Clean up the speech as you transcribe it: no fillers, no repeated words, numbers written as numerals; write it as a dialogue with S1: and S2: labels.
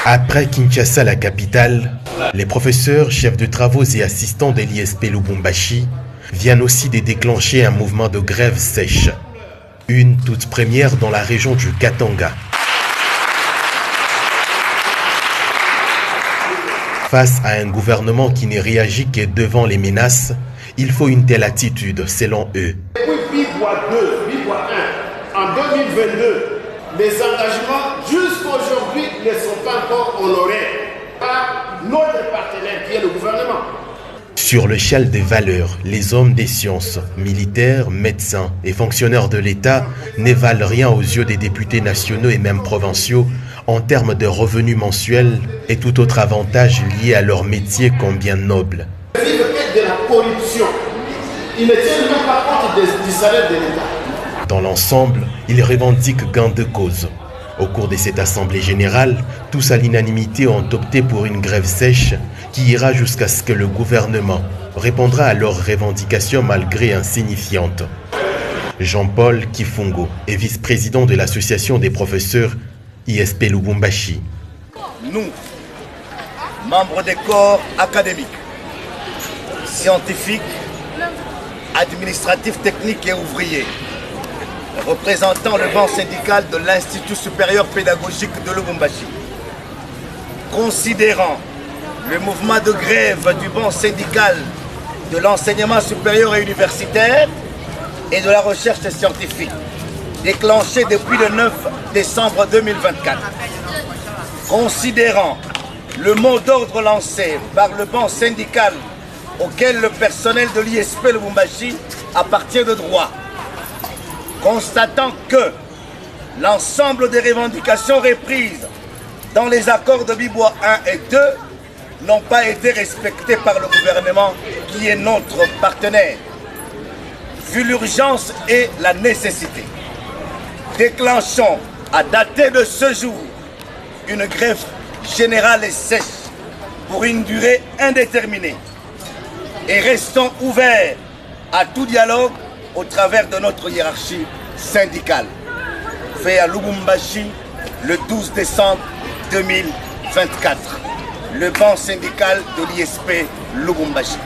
S1: Après Kinshasa, la capitale, les professeurs, chefs de travaux et assistants de l'ISP Lubumbashi viennent aussi de déclencher un mouvement de grève sèche. Une toute première dans la région du Katanga. Face à un gouvernement qui ne réagit que devant les menaces, il faut une telle attitude, selon eux.
S2: Depuis BIBOA 2, BIBOA 1, en 2022, les engagements jusqu'à aujourd'hui ne sont pas encore honorés par notre partenaire qui est le gouvernement.
S1: Sur l'échelle des valeurs, les hommes des sciences, militaires, médecins et fonctionnaires de l'État ne valent rien aux yeux des députés nationaux et même provinciaux en termes de revenus mensuels et tout autre avantage lié à leur métier combien noble.
S2: Ils vivent de la corruption. Ils ne tiennent même pas compte du salaire de l'État.
S1: Dans l'ensemble, ils revendiquent gain de cause. Au cours de cette assemblée générale, tous à l'unanimité ont opté pour une grève sèche qui ira jusqu'à ce que le gouvernement répondra à leurs revendications malgré insignifiantes. Jean-Paul Kifungo est vice-président de l'association des professeurs ISP Lubumbashi.
S3: Nous, membres des corps académiques, scientifiques, administratifs, techniques et ouvriers, représentant le banc syndical de l'Institut supérieur pédagogique de Lubumbashi, considérant le mouvement de grève du banc syndical de l'enseignement supérieur et universitaire et de la recherche scientifique, déclenché depuis le 9 décembre 2024, considérant le mot d'ordre lancé par le banc syndical auquel le personnel de l'ISP Lubumbashi appartient de droit, constatant que l'ensemble des revendications reprises dans les accords de BIBOA 1 et 2 n'ont pas été respectées par le gouvernement qui est notre partenaire. Vu l'urgence et la nécessité, déclenchons à dater de ce jour une grève générale et sèche pour une durée indéterminée et restons ouverts à tout dialogue au travers de notre hiérarchie syndicale. Fait à Lubumbashi le 12 décembre 2024. Le banc syndical de l'ISP Lubumbashi.